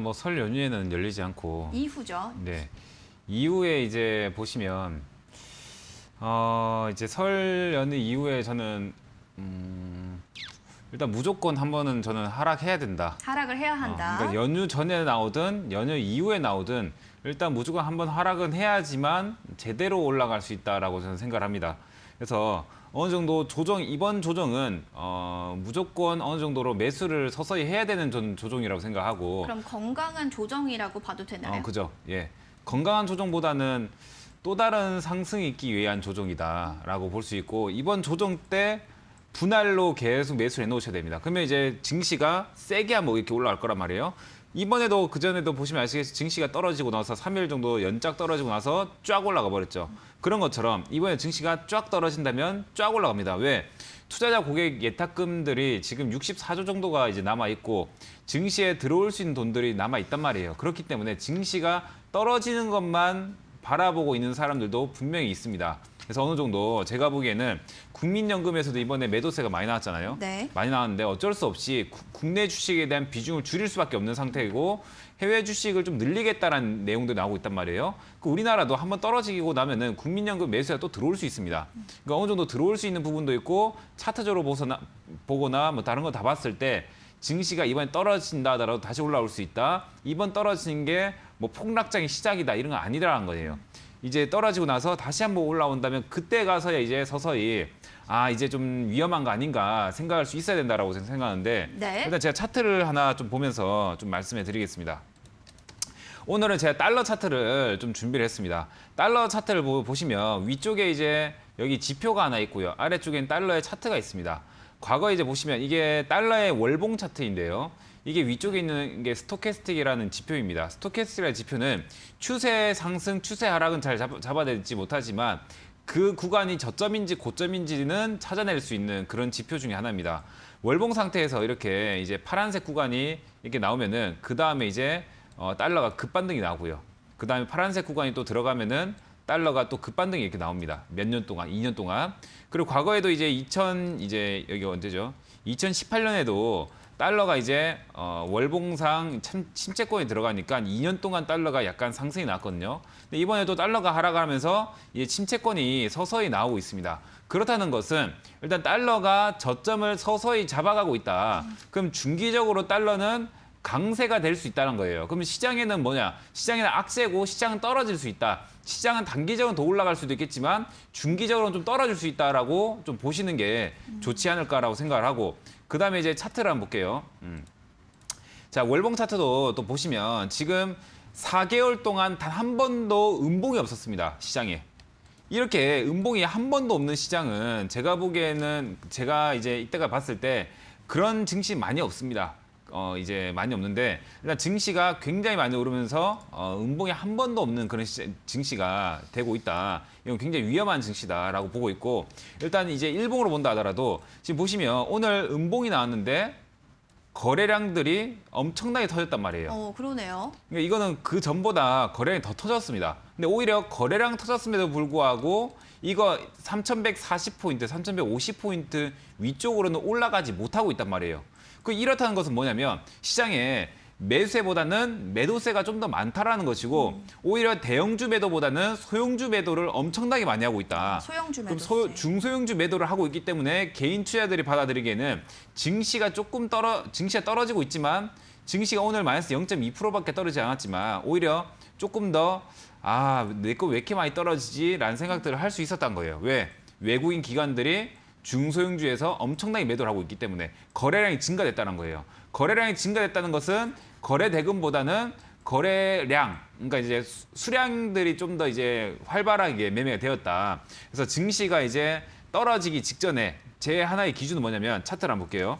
뭐 설 연휴에는 열리지 않고 이후죠. 네. 이후에 이제 보시면 이제 설 연휴 이후에 저는 일단 무조건 한 번은 저는 하락해야 된다. 하락을 해야 한다. 그러니까 연휴 전에 나오든 연휴 이후에 나오든 일단 무조건 한 번 하락은 해야지만 제대로 올라갈 수 있다라고 저는 생각을 합니다. 그래서 어느 정도 이번 조정은 무조건 어느 정도로 매수를 서서히 해야 되는 조정이라고 생각하고. 그럼 건강한 조정이라고 봐도 되나요? 그죠. 예. 건강한 조정보다는 또 다른 상승이 있기 위한 조정이다라고 볼 수 있고, 이번 조정 때 분할로 계속 매수를 해놓으셔야 됩니다. 그러면 이제 증시가 세게 한번 이렇게 올라갈 거란 말이에요. 이번에도 그전에도 보시면 아시겠지만 증시가 떨어지고 나서 3일 정도 연짝 떨어지고 나서 쫙 올라가 버렸죠. 그런 것처럼 이번에 증시가 쫙 떨어진다면 쫙 올라갑니다. 왜? 투자자 고객 예탁금들이 지금 64조 정도가 이제 남아 있고 증시에 들어올 수 있는 돈들이 남아 있단 말이에요. 그렇기 때문에 증시가 떨어지는 것만 바라보고 있는 사람들도 분명히 있습니다. 그래서 어느 정도 제가 보기에는 국민연금에서도 이번에 매도세가 많이 나왔잖아요. 네. 많이 나왔는데 어쩔 수 없이 국내 주식에 대한 비중을 줄일 수밖에 없는 상태이고, 해외 주식을 좀 늘리겠다라는 내용도 나오고 있단 말이에요. 우리나라도 한번 떨어지고 나면은 국민연금 매수가 또 들어올 수 있습니다. 그러니까 어느 정도 들어올 수 있는 부분도 있고, 차트적으로 보거나 뭐 다른 거 다 봤을 때 증시가 이번에 떨어진다 하더라도 다시 올라올 수 있다. 이번 떨어지는 게 뭐 폭락장의 시작이다 이런 건 아니라는 거예요. 이제 떨어지고 나서 다시 한번 올라온다면 그때 가서야 이제 서서히 이제 좀 위험한 거 아닌가 생각할 수 있어야 된다라고 생각하는데, 네. 일단 제가 차트를 하나 좀 보면서 좀 말씀해 드리겠습니다. 오늘은 제가 달러 차트를 좀 준비를 했습니다. 달러 차트를 보시면 위쪽에 이제 여기 지표가 하나 있고요. 아래쪽엔 달러의 차트가 있습니다. 과거에 이제 보시면 이게 달러의 월봉 차트인데요. 이게 위쪽에 있는 게 스토캐스틱이라는 지표입니다. 스토캐스틱이라는 지표는 추세 상승, 추세 하락은 잘 잡아내지 못하지만 그 구간이 저점인지 고점인지는 찾아낼 수 있는 그런 지표 중에 하나입니다. 월봉 상태에서 이렇게 이제 파란색 구간이 이렇게 나오면은 그 다음에 이제 달러가 급반등이 나오고요. 그 다음에 파란색 구간이 또 들어가면은 달러가 또 급반등이 이렇게 나옵니다. 몇 년 동안, 2년 동안. 그리고 과거에도 이제 여기 언제죠? 2018년에도 달러가 이제 월봉상 침체권이 들어가니까 2년 동안 달러가 약간 상승이 나왔거든요. 근데 이번에도 달러가 하락하면서 이 침체권이 서서히 나오고 있습니다. 그렇다는 것은 일단 달러가 저점을 서서히 잡아가고 있다. 그럼 중기적으로 달러는 강세가 될 수 있다는 거예요. 그럼 시장에는 뭐냐? 시장에는 악세고 시장은 떨어질 수 있다. 시장은 단기적으로 더 올라갈 수도 있겠지만 중기적으로는 좀 떨어질 수 있다라고 좀 보시는 게 좋지 않을까라고 생각을 하고, 그다음에 이제 차트를 한번 볼게요. 자, 월봉 차트도 또 보시면 지금 4개월 동안 단 한 번도 음봉이 없었습니다. 시장에. 이렇게 음봉이 한 번도 없는 시장은 제가 보기에는 제가 이제 이때가 봤을 때 그런 증시 많이 없습니다. 이제 많이 없는데 일단 증시가 굉장히 많이 오르면서 음봉이 한 번도 없는 그런 증시가 되고 있다. 이건 굉장히 위험한 증시다라고 보고 있고, 일단 이제 일봉으로 본다 하더라도 지금 보시면 오늘 음봉이 나왔는데 거래량들이 엄청나게 터졌단 말이에요. 그러네요. 그러니까 이거는 그 전보다 거래량이 더 터졌습니다. 근데 오히려 거래량 터졌음에도 불구하고 이거 3,140포인트, 3,150포인트 위쪽으로는 올라가지 못하고 있단 말이에요. 이렇다는 것은 뭐냐면 시장에 매수세보다는 매도세가 좀 더 많다라는 것이고, 오히려 대형주 매도보다는 소형주 매도를 엄청나게 많이 하고 있다. 소형주 그럼 매도. 중소형주 매도를 하고 있기 때문에 개인 투자들이 받아들이기에는 증시가 떨어지고 있지만 증시가 오늘 마이너스 0.2%밖에 떨어지지 않았지만 오히려 조금 더 내 거 왜 이렇게 많이 떨어지지라는 생각들을 할 수 있었던 거예요. 왜? 외국인 기관들이 중소형주에서 엄청나게 매도를 하고 있기 때문에 거래량이 증가됐다는 거예요. 거래량이 증가됐다는 것은 거래 대금보다는 거래량, 그러니까 이제 수량들이 좀 더 이제 활발하게 매매가 되었다. 그래서 증시가 이제 떨어지기 직전에 제 하나의 기준은 뭐냐면 차트를 한번 볼게요.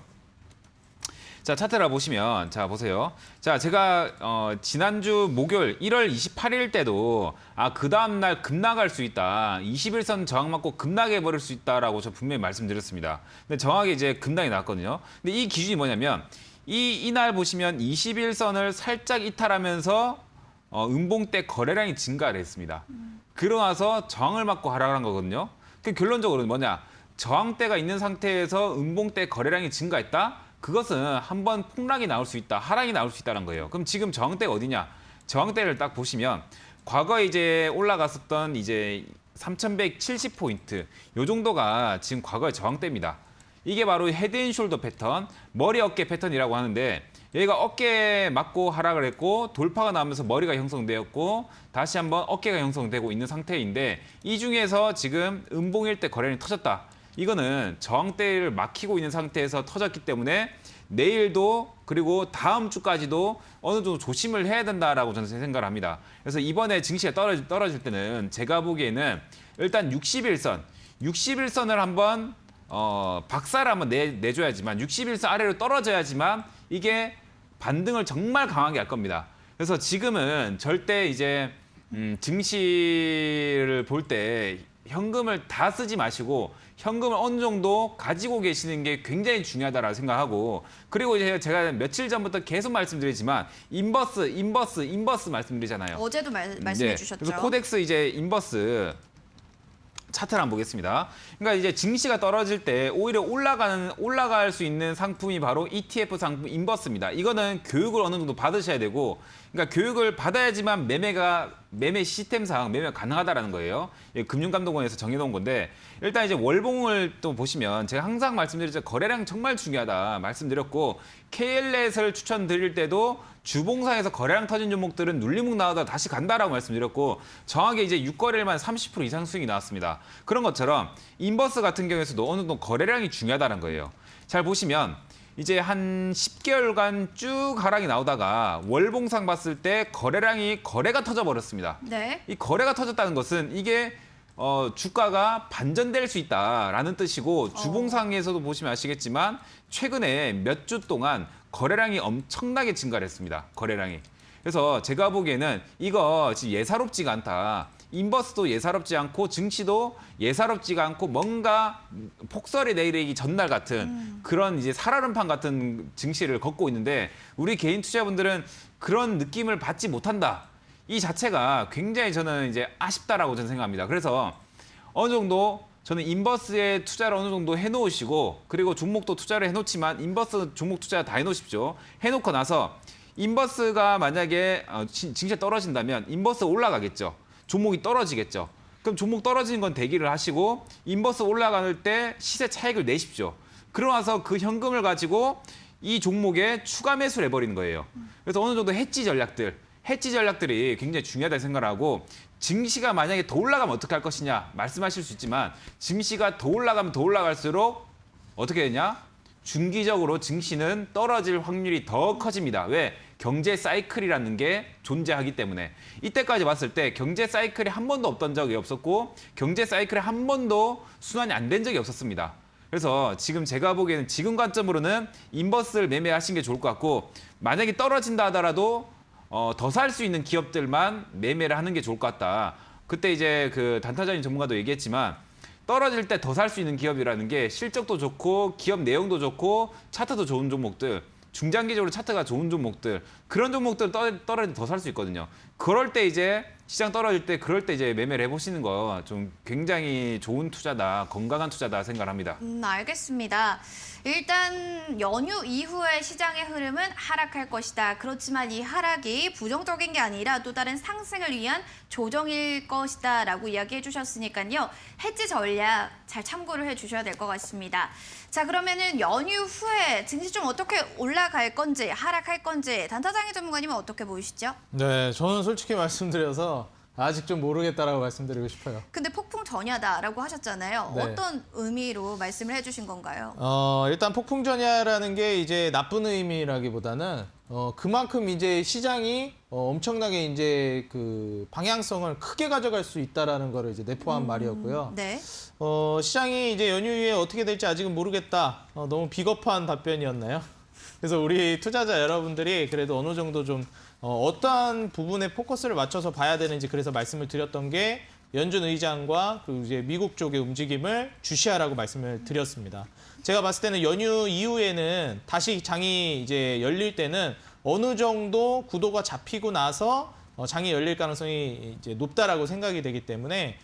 자, 차트를 보시면, 자, 보세요. 자, 제가 지난주 목요일 1월 28일 때도 그 다음날 급락할 수 있다. 21선 저항 맞고 급락해버릴 수 있다라고 저 분명히 말씀드렸습니다. 근데 정확히 이제 급락이 나왔거든요. 근데 이 기준이 뭐냐면 이날 보시면 21선을 살짝 이탈하면서 음봉 때 거래량이 증가를 했습니다. 그러고 나서 저항을 맞고 하락한 거거든요. 결론적으로는 뭐냐? 저항대가 있는 상태에서 음봉 때 거래량이 증가했다? 그것은 한번 폭락이 나올 수 있다, 하락이 나올 수 있다는 거예요. 그럼 지금 저항대가 어디냐? 저항대를 딱 보시면 과거에 이제 올라갔었던 이제 3,170포인트 요 정도가 지금 과거의 저항대입니다. 이게 바로 헤드앤숄더 패턴, 머리 어깨 패턴이라고 하는데 여기가 어깨에 맞고 하락을 했고 돌파가 나오면서 머리가 형성되었고 다시 한번 어깨가 형성되고 있는 상태인데 이 중에서 지금 음봉일 때 거래량이 터졌다. 이거는 저항대를 막히고 있는 상태에서 터졌기 때문에 내일도 그리고 다음 주까지도 어느 정도 조심을 해야 된다라고 저는 생각을 합니다. 그래서 이번에 증시가 떨어질 때는 제가 보기에는 일단 61선을 한번 박살을 한번 내줘야지만 61선 아래로 떨어져야지만 이게 반등을 정말 강하게 할 겁니다. 그래서 지금은 절대 이제 증시를 볼 때 현금을 다 쓰지 마시고 현금을 어느 정도 가지고 계시는 게 굉장히 중요하다라고 생각하고 그리고 이제 제가 며칠 전부터 계속 말씀드리지만 인버스 말씀드리잖아요. 어제도 말씀해 주셨죠. 그래서 코덱스 이제 인버스 차트를 한번 보겠습니다. 그러니까 이제 증시가 떨어질 때 오히려 올라갈 수 있는 상품이 바로 ETF 상품 인버스입니다. 이거는 교육을 어느 정도 받으셔야 되고, 그러니까 교육을 받아야지만 매매 시스템상 매매가 가능하다라는 거예요. 금융감독원에서 정해놓은 건데 일단 이제 월봉을 또 보시면 제가 항상 말씀드리죠. 거래량 정말 중요하다 말씀드렸고 KLS를 추천드릴 때도 주봉상에서 거래량 터진 종목들은 눌림목 나오다 다시 간다라고 말씀드렸고 정확히 이제 6거래일만 30% 이상 수익이 나왔습니다. 그런 것처럼 인버스 같은 경우에서도 어느 정도 거래량이 중요하다는 거예요. 잘 보시면 이제 한 10개월간 쭉 하락이 나오다가 월봉상 봤을 때 거래가 터져버렸습니다. 네. 이 거래가 터졌다는 것은 이게 주가가 반전될 수 있다라는 뜻이고 주봉상에서도 보시면 아시겠지만 최근에 몇 주 동안 거래량이 엄청나게 증가를 했습니다. 거래량이. 그래서 제가 보기에는 이거 지금 예사롭지가 않다. 인버스도 예사롭지 않고 증시도 예사롭지가 않고 뭔가 폭설이 내리기 전날 같은 그런 이제 살얼음판 같은 증시를 걷고 있는데 우리 개인 투자분들은 그런 느낌을 받지 못한다. 이 자체가 굉장히 저는 이제 아쉽다라고 저는 생각합니다. 그래서 어느 정도 저는 인버스에 투자를 어느 정도 해놓으시고 그리고 종목도 투자를 해놓지만 인버스 종목 투자 다 해놓으십시오. 해놓고 나서 인버스가 만약에 증시가 떨어진다면 인버스 올라가겠죠. 종목이 떨어지겠죠. 그럼 종목 떨어지는 건 대기를 하시고 인버스 올라갈 때 시세 차익을 내십시오. 그러고 나서 그 현금을 가지고 이 종목에 추가 매수를 해버리는 거예요. 그래서 어느 정도 해지 전략들이 굉장히 중요하다고 생각하고 증시가 만약에 더 올라가면 어떻게 할 것이냐 말씀하실 수 있지만 증시가 더 올라가면 더 올라갈수록 어떻게 되냐? 중기적으로 증시는 떨어질 확률이 더 커집니다. 왜? 경제 사이클이라는 게 존재하기 때문에 이때까지 봤을 때 경제 사이클이 한 번도 없던 적이 없었고 경제 사이클이 한 번도 순환이 안 된 적이 없었습니다. 그래서 지금 제가 보기에는 지금 관점으로는 인버스를 매매하시는 게 좋을 것 같고 만약에 떨어진다 하더라도 더 살 수 있는 기업들만 매매를 하는 게 좋을 것 같다. 그때 이제 그 단타자인 전문가도 얘기했지만 떨어질 때 더 살 수 있는 기업이라는 게 실적도 좋고 기업 내용도 좋고 차트도 좋은 종목들 중장기적으로 차트가 좋은 종목들 그런 종목들 떨어질 때 더 살 수 있거든요. 그럴 때 이제 시장 떨어질 때 그럴 때 이제 매매를 해보시는 거 좀 굉장히 좋은 투자다, 건강한 투자다 생각합니다. 알겠습니다. 일단 연휴 이후에 시장의 흐름은 하락할 것이다. 그렇지만 이 하락이 부정적인 게 아니라 또 다른 상승을 위한 조정일 것이다 라고 이야기해 주셨으니까요. 해지 전략 잘 참고를 해 주셔야 될 것 같습니다. 자, 그러면은 연휴 후에 증시 좀 어떻게 올라갈 건지 하락할 건지 단타장의 전문가님은 어떻게 보이시죠? 네, 저는 솔직히 말씀드려서 아직 좀 모르겠다라고 말씀드리고 싶어요. 근데 폭풍 전야다라고 하셨잖아요. 네. 어떤 의미로 말씀을 해주신 건가요? 일단 폭풍 전야라는 게 이제 나쁜 의미라기보다는 그만큼 이제 시장이 엄청나게 이제 그 방향성을 크게 가져갈 수 있다라는 거를 이제 내포한 말이었고요. 네. 시장이 이제 연휴 후에 어떻게 될지 아직은 모르겠다. 너무 비겁한 답변이었나요? 그래서 우리 투자자 여러분들이 그래도 어느 정도 좀 어떠한 부분에 포커스를 맞춰서 봐야 되는지 그래서 말씀을 드렸던 게 연준 의장과 그리고 이제 미국 쪽의 움직임을 주시하라고 말씀을 드렸습니다. 제가 봤을 때는 연휴 이후에는 다시 장이 이제 열릴 때는 어느 정도 구도가 잡히고 나서 장이 열릴 가능성이 이제 높다라고 생각이 되기 때문에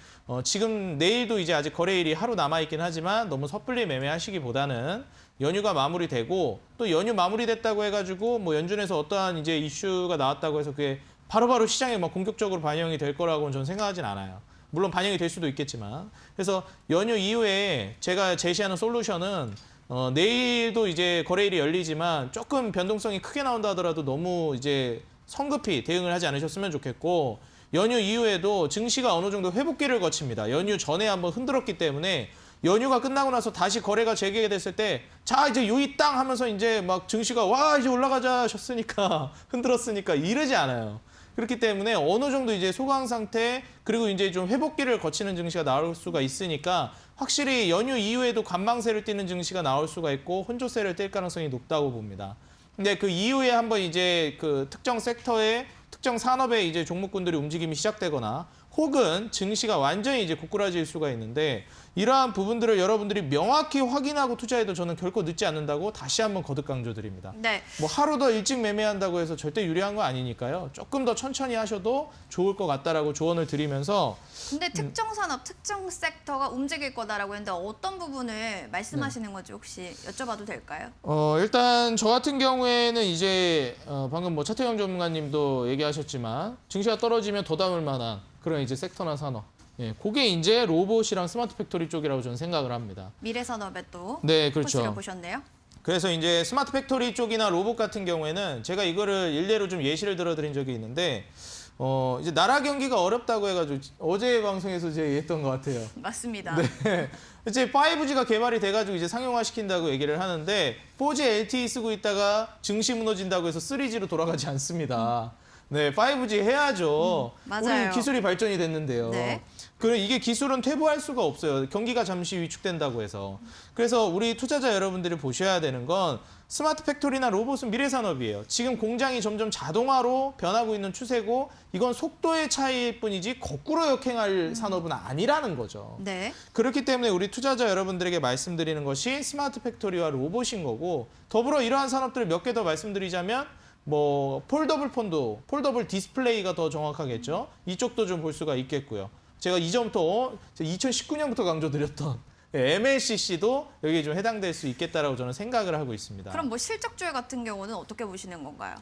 지금 내일도 이제 아직 거래일이 하루 남아 있긴 하지만 너무 섣불리 매매하시기보다는 연휴가 마무리되고 또 연휴 마무리됐다고 해가지고 뭐 연준에서 어떠한 이제 이슈가 나왔다고 해서 그게 바로바로 시장에 막 공격적으로 반영이 될 거라고는 저는 생각하진 않아요. 물론 반영이 될 수도 있겠지만. 그래서 연휴 이후에 제가 제시하는 솔루션은 내일도 이제 거래일이 열리지만 조금 변동성이 크게 나온다 하더라도 너무 이제 성급히 대응을 하지 않으셨으면 좋겠고 연휴 이후에도 증시가 어느 정도 회복기를 거칩니다. 연휴 전에 한번 흔들었기 때문에 연휴가 끝나고 나서 다시 거래가 재개됐을 때 자 이제 요이 땅 하면서 이제 막 증시가 와 이제 올라가자 하셨으니까 흔들었으니까 이러지 않아요. 그렇기 때문에 어느 정도 이제 소강 상태 그리고 이제 좀 회복기를 거치는 증시가 나올 수가 있으니까 확실히 연휴 이후에도 관망세를 띠는 증시가 나올 수가 있고 혼조세를 띨 가능성이 높다고 봅니다. 근데 그 이후에 한번 이제 그 특정 섹터의 특정 산업의 이제 종목군들이 움직임이 시작되거나 혹은 증시가 완전히 이제 고꾸라질 수가 있는데 이러한 부분들을 여러분들이 명확히 확인하고 투자해도 저는 결코 늦지 않는다고 다시 한번 거듭 강조드립니다. 네. 뭐 하루 더 일찍 매매한다고 해서 절대 유리한 거 아니니까요. 조금 더 천천히 하셔도 좋을 것 같다라고 조언을 드리면서 근데 특정 산업, 특정 섹터가 움직일 거다라고 했는데 어떤 부분을 말씀하시는 건지 혹시 여쭤봐도 될까요? 일단 저 같은 경우에는 이제 방금 뭐 차태경 전문가님도 얘기하셨지만 증시가 떨어지면 더 담을 만한 그런 이제 섹터나 산업. 예, 그게 이제 로봇이랑 스마트 팩토리 쪽이라고 저는 생각을 합니다. 미래산업에 또 네, 포스를 그렇죠. 보셨네요. 그래서 이제 스마트 팩토리 쪽이나 로봇 같은 경우에는 제가 이거를 일례로 좀 예시를 들어드린 적이 있는데 이제 나라 경기가 어렵다고 해가지고 어제 방송에서 제가 얘기했던 것 같아요. 맞습니다. 네. 이제 5G가 개발이 돼가지고 이제 상용화 시킨다고 얘기를 하는데 4G LTE 쓰고 있다가 증시 무너진다고 해서 3G로 돌아가지 않습니다. 네, 5G 해야죠. 맞아요. 우리 기술이 발전이 됐는데요. 네. 그래 이게 기술은 퇴보할 수가 없어요. 경기가 잠시 위축된다고 해서. 그래서 우리 투자자 여러분들이 보셔야 되는 건 스마트 팩토리나 로봇은 미래 산업이에요. 지금 공장이 점점 자동화로 변하고 있는 추세고 이건 속도의 차이일 뿐이지 거꾸로 역행할 산업은 아니라는 거죠. 네. 그렇기 때문에 우리 투자자 여러분들에게 말씀드리는 것이 스마트 팩토리와 로봇인 거고 더불어 이러한 산업들을 몇 개 더 말씀드리자면 뭐 폴더블 폰도 폴더블 디스플레이가 더 정확하겠죠. 이쪽도 좀 볼 수가 있겠고요. 제가 이전부터 2019년부터 강조드렸던 MLCC도 여기에 좀 해당될 수 있겠다라고 저는 생각을 하고 있습니다. 그럼 뭐 실적주의 같은 경우는 어떻게 보시는 건가요?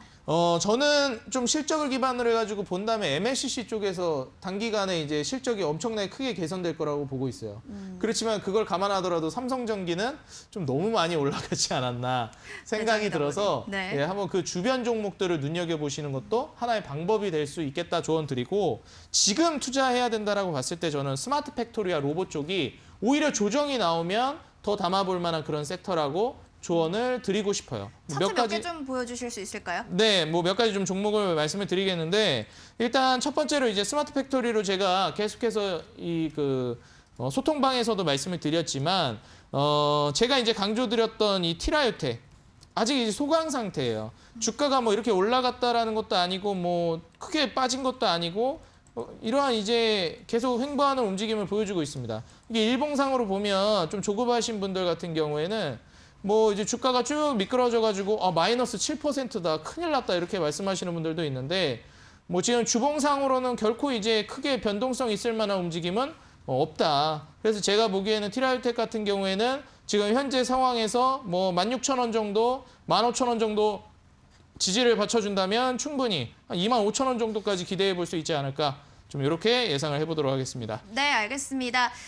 저는 좀 실적을 기반으로 해가지고 본 다음에 MLCC 쪽에서 단기간에 이제 실적이 엄청나게 크게 개선될 거라고 보고 있어요. 그렇지만 그걸 감안하더라도 삼성전기는 좀 너무 많이 올라가지 않았나 생각이 대장이다 들어서 보니. 네. 예, 한번 그 주변 종목들을 눈여겨보시는 것도 하나의 방법이 될 수 있겠다 조언 드리고 지금 투자해야 된다라고 봤을 때 저는 스마트 팩토리와 로봇 쪽이 오히려 조정이 나오면 더 담아볼 만한 그런 섹터라고 조언을 드리고 싶어요. 차트 몇 개 좀 보여주실 수 있을까요? 네, 뭐 몇 가지 좀 종목을 말씀을 드리겠는데 일단 첫 번째로 이제 스마트 팩토리로 제가 계속해서 이 그 소통방에서도 말씀을 드렸지만 제가 이제 강조드렸던 이 티라유텍 아직 이제 소강 상태예요. 주가가 뭐 이렇게 올라갔다라는 것도 아니고 뭐 크게 빠진 것도 아니고 이러한 이제 계속 횡보하는 움직임을 보여주고 있습니다. 이게 일봉상으로 보면 좀 조급하신 분들 같은 경우에는 뭐 이제 주가가 쭉 미끄러져가지고 마이너스 7%다 큰일 났다 이렇게 말씀하시는 분들도 있는데 뭐 지금 주봉상으로는 결코 이제 크게 변동성 있을 만한 움직임은 없다. 그래서 제가 보기에는 티라유텍 같은 경우에는 지금 현재 상황에서 뭐 16,000원 정도, 15,000원 정도 지지를 받쳐준다면 충분히 한 25,000원 정도까지 기대해 볼 수 있지 않을까 좀 이렇게 예상을 해보도록 하겠습니다. 네, 알겠습니다.